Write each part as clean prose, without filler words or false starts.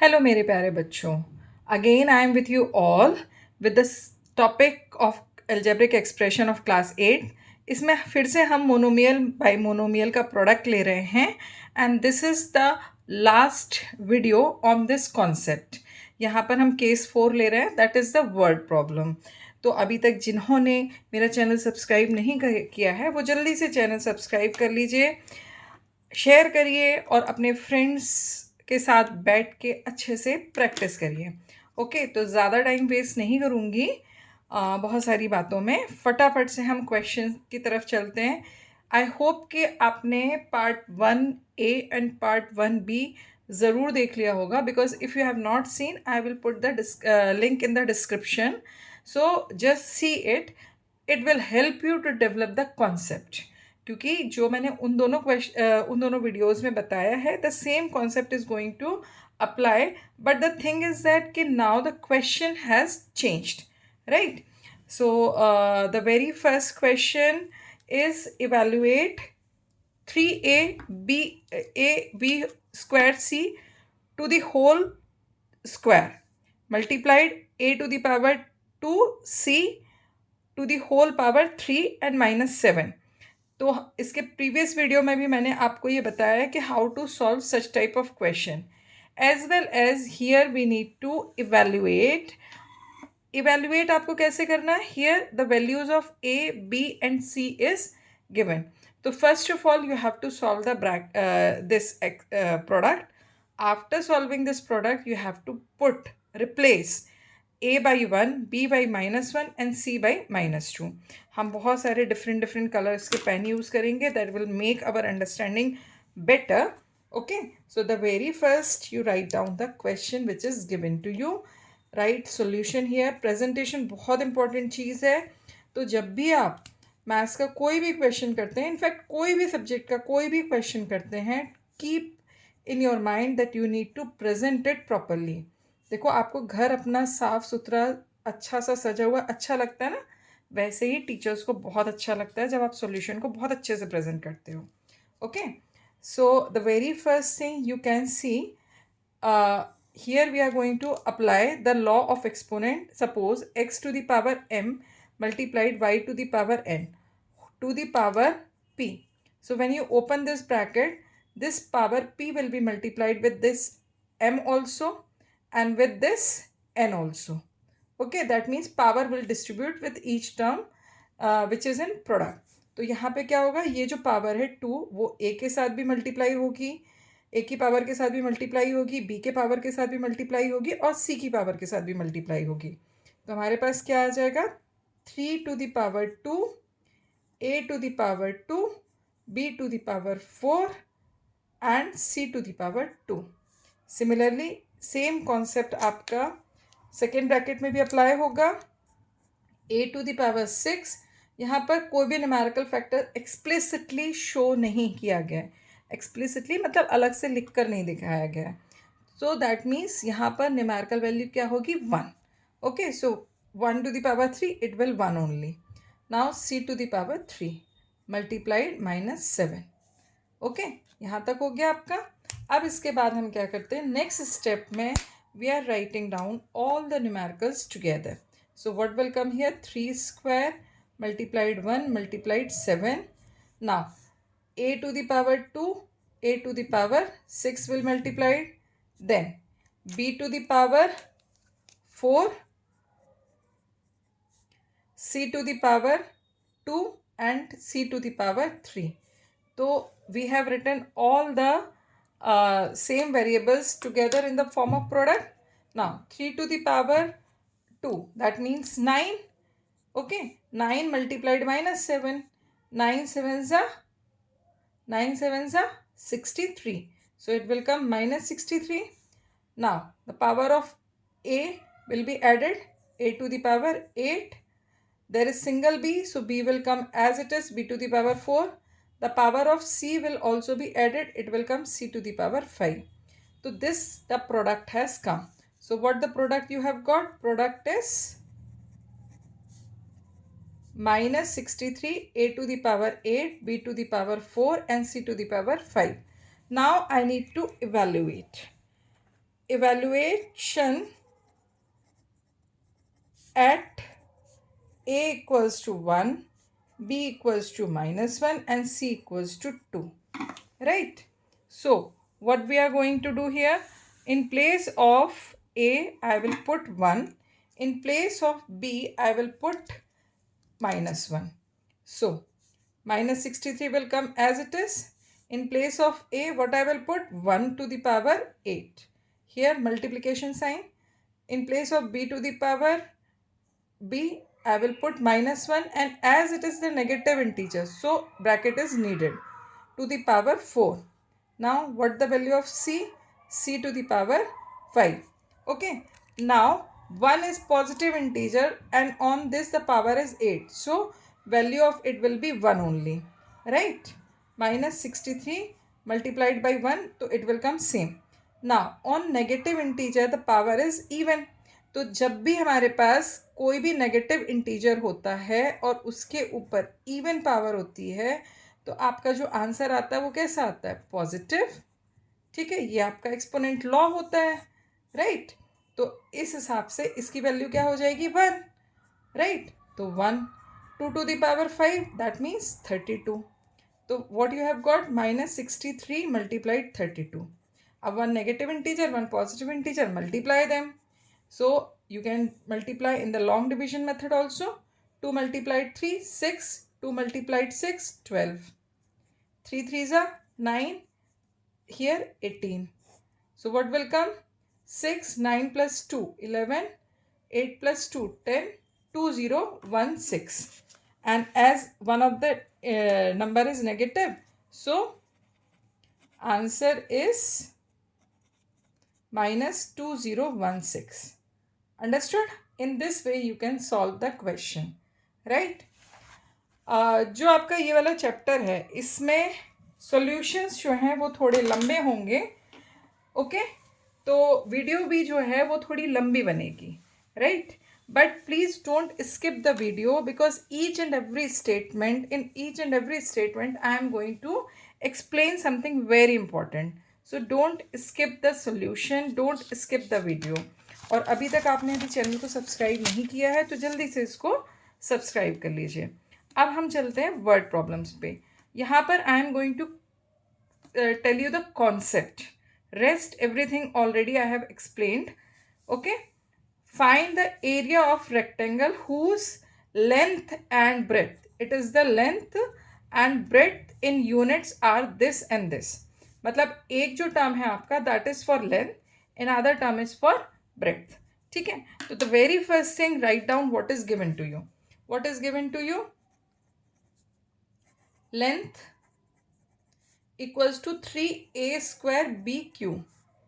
Hello मेरे प्यारे बच्चों, again I am with you all with the topic of algebraic expression of class 8। इसमें फिर से हम मोनोमियल बाई मोनोमियल का प्रोडक्ट ले रहे हैं and this is the last video on this concept. यहाँ पर हम केस 4 ले रहे हैं, that is the word problem. तो अभी तक जिन्होंने मेरा चैनल सब्सक्राइब नहीं किया है वो जल्दी से चैनल सब्सक्राइब कर लीजिए, शेयर करिए और अपने फ्रेंड्स के साथ बैठ के अच्छे से प्रैक्टिस करिए। ओके, तो ज़्यादा टाइम वेस्ट नहीं करूँगी बहुत सारी बातों में, फटाफट से हम क्वेश्चन की तरफ चलते हैं। आई होप कि आपने part 1A and part 1B ज़रूर देख लिया होगा, because if you have not seen I will put the link in the description, so just see it. It will help you to develop the concept, क्योंकि जो मैंने उन दोनों videos में बताया है, the same concept is going to apply, but the thing is that कि now the question has changed, right? So the very first question is evaluate 3ab squared c to the whole square multiplied a to the power 2c to the whole power 3 and minus 7। तो इसके previous video में भी मैंने आपको ये बताया है कि how to solve such type of question, as well as here we need to evaluate आपको कैसे करना है। Here the values of A B and C is given. तो first of all you have to solve this product. After solving this product you have to put replace a by 1, b by -1 and c by -2। हम बहुत सारे different colours के pen use करेंगे, that will make our understanding better. Okay, so the very first you write down the question which is given to you, write solution here. Presentation बहुत important चीज़ है। तो जब भी आप मैथ्स का कोई भी क्वेश्चन करते हैं, इनफैक्ट कोई भी सब्जेक्ट का कोई भी क्वेश्चन करते हैं, keep in your mind that you need to present it properly. देखो, आपको घर अपना साफ सुथरा अच्छा सा सजा हुआ अच्छा लगता है ना, वैसे ही टीचर्स को बहुत अच्छा लगता है जब आप सॉल्यूशन को बहुत अच्छे से प्रेजेंट करते हो। Okay, so the very first thing you can see, here we are going to apply the law of exponent. Suppose x to the power m multiplied y to the power n to the power p. So when you open this bracket, this power p will be multiplied with this m also and with this n also. Okay, that means power will distribute with each term which is in product. तो यहाँ पे क्या होगा, ये जो power है 2 वो a के साथ भी मल्टीप्लाई होगी, ए की पावर के साथ भी मल्टीप्लाई होगी, बी के पावर के साथ भी मल्टीप्लाई होगी और सी की पावर के साथ भी मल्टीप्लाई होगी। तो हमारे पास क्या आ जाएगा, 3 to the power 2, a to the power 2, b to the power 4 and c to the power 2। Similarly same concept आपका सेकेंड ब्रैकेट में भी अप्लाई होगा। a to the power 6, यहाँ पर कोई भी न्यूमेरिकल फैक्टर एक्सप्लिसिटली शो नहीं किया गया है। एक्सप्लिसिटली मतलब अलग से लिख कर नहीं दिखाया गया है। सो दैट मीन्स यहाँ पर न्यूमेरिकल वैल्यू क्या होगी, 1। Okay, so 1 to the power 3 it will 1 only. Now c to the power 3 multiplied -7। Okay, यहाँ तक हो गया आपका। अब इसके बाद हम क्या करते हैं, नेक्स्ट स्टेप में we are writing down all the numericals together. So what will come here, 3 square multiplied 1 multiplied 7. Now a to the power 2, a to the power 6 will multiply. Then b to the power 4, c to the power 2 and c to the power 3. So we have written all the same variables together in the form of product. Now 3 to the power 2, that means 9. Okay, 9 multiplied -7, 9 sevens are 63, so it will come -63. Now the power of a will be added, a to the power 8. There is single b, so b will come as it is, b to the power 4. The power of c will also be added, it will come c to the power 5. So this, the product has come. So what the product you have got, product is -63, a to the power 8, b to the power 4 and c to the power 5. Now I need to evaluate. evaluation at a equals to 1, b equals to -1 and c equals to 2, right? So what we are going to do here, in place of a I will put 1, in place of b I will put -1. So minus 63 will come as it is. In place of a, what I will put? 1 to the power 8. Here multiplication sign. In place of b to the power b, I will put -1, and as it is the negative integer, so bracket is needed, to the power 4. Now what the value of c? C to the power 5. Okay. Now 1 is positive integer and on this the power is 8. So value of it will be 1 only. Right? Minus 63 multiplied by 1, so it will come same. Now on negative integer the power is even. तो जब भी हमारे पास कोई भी negative integer होता है और उसके ऊपर इवन पावर होती है, तो आपका जो आंसर आता है वो कैसा आता है? पॉजिटिव. ठीक है, ये आपका एक्सपोनेंट लॉ होता है, राइट? तो इस हिसाब से इसकी वैल्यू क्या हो जाएगी? 1, राइट? तो 1 2 to the power 5 that means 32. तो what you have got? -63 multiplied 32. अब 1 negative integer, 1 positive integer, multiply them. So you can multiply in the long division method also. 2 multiplied 3, 6. 2 multiplied 6, 12. 3 3s are 9. Here 18. So what will come? 6, 9 plus 2, 11. 8 plus 2, 10. 2 0 1 6. And as one of the number is negative, so answer is -2016. Understood? In this way you can solve the question, right? जो आपका ये वाला chapter है इसमें solutions जो हैं वो थोड़े लंबे होंगे. ओके, तो वीडियो भी जो है वो थोड़ी लंबी बनेगी, right? But please don't skip the video because each and every statement I am going to explain something very important. So don't skip the solution, don't skip the video. और अभी तक आपने अभी चैनल को सब्सक्राइब नहीं किया है तो जल्दी से इसको सब्सक्राइब कर लीजिए. अब हम चलते हैं वर्ड प्रॉब्लम्स पे. यहाँ पर I am going to tell you the concept. Rest everything already I have explained. Okay. Find the area of rectangle whose length and breadth, it is the length and breadth in units are this and this. मतलब एक जो term है आपका that is for length, in other term is for breadth. ठीक है, तो the very first thing, write down what is given to you. What is given to you? Length equals to 3a square bq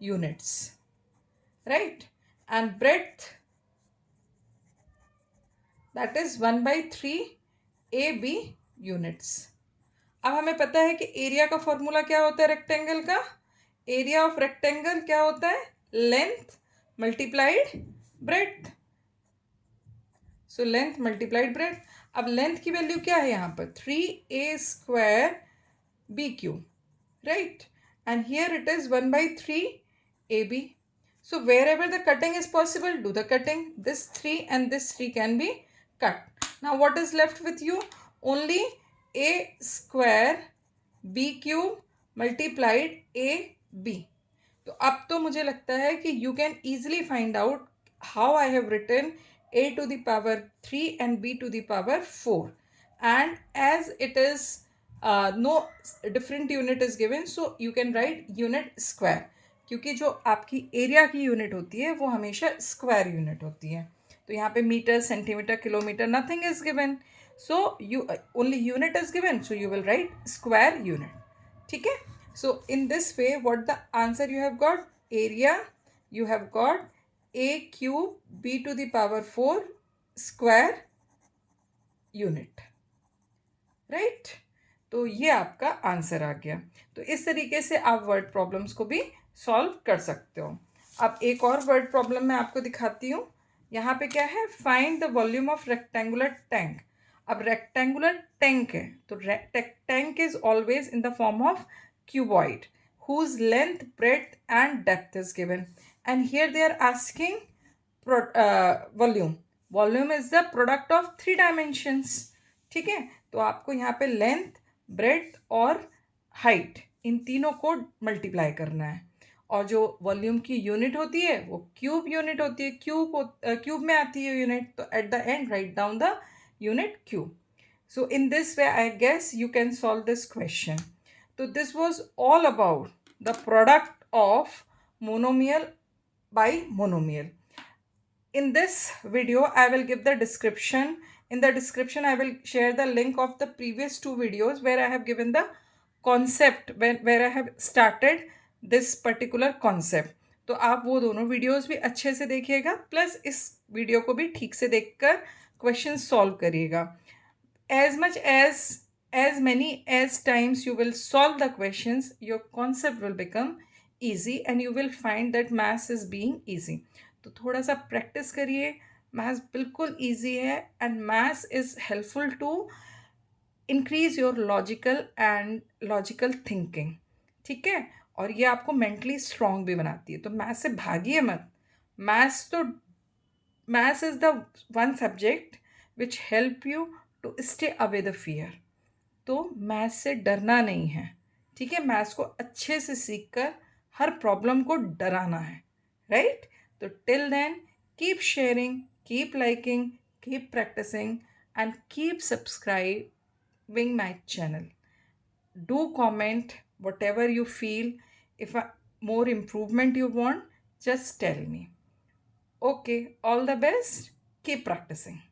units, right? And breadth, that is 1/3 ab units. अब हमें पता है कि area का formula क्या होता है rectangle का? एरिया ऑफ रेक्टेंगल क्या होता है? Length multiplied breadth. So length multiplied breadth. अब लेंथ की वैल्यू क्या है यहाँ पर? 3a square bq, right? And here it is 1/3 ab. So wherever the cutting is possible, do the cutting. This 3 and this 3 can be cut. Now what is left with you? Only a square bq multiplied ab. तो अब तो मुझे लगता है कि you can easily find out how I have written a to the power 3 and b to the power 4. And as it is no different unit is given, so you can write unit square. क्योंकि जो आपकी area की unit होती है वो हमेशा square unit होती है. तो यहाँ पे metre, centimetre, kilometre, nothing is given. So you only unit is given, so you will write square unit. ठीक है. So in this way, what the answer you have got? Area you have got a cube b to the power 4 square unit, right? तो ये आपका answer आ गया. तो इस तरीके से आप वर्ड प्रॉब्लम्स को भी सॉल्व कर सकते हो. अब एक और वर्ड प्रॉब्लम मैं आपको दिखाती हूँ. यहाँ पे क्या है? Find the volume of rectangular tank. अब रेक्टेंगुलर टैंक है तो tank is always in the form of cuboid whose length, breadth and depth is given. and here they are asking volume. Volume is the product of 3 dimensions. ठीक है, तो आपको यहाँ पे length, breath और height, इन तीनों को मल्टीप्लाई करना है। और जो वॉल्यूम की यूनिट होती है वो क्यूब यूनिट होती है, क्यूब में आती है यूनिट, तो at the end right down the unit cube. So in this way, I guess you can solve this question. So this was all about the product of monomial by monomial. In this video, I will give the description. In the description, I will share the link of the previous 2 videos where I have given the concept, where I have started this particular concept. तो आप वो दोनों videos भी अच्छे से देखिएगा, plus इस video को भी ठीक से देखकर क्वेश्चन सॉल्व करिएगा. As much as many as times you will solve the questions, your concept will become easy and you will find that maths is being easy. तो थोड़ा सा प्रैक्टिस करिए, मैथ्स बिल्कुल ईजी है and maths is helpful to increase your logical thinking. ठीक है, और ये आपको मेंटली स्ट्रांग भी बनाती है. तो मैथ्स से भागिए मत. Maths is the one subject which help you to stay away the fear. तो मैथ्स से डरना नहीं है. ठीक है, मैथ्स को अच्छे से सीख कर हर प्रॉब्लम को डराना है. राइट? तो till then keep sharing, keep liking, keep practising and keep subscribing my channel. Do comment whatever you feel. If more improvement you want, just tell me. Okay, all the best. Keep practicing.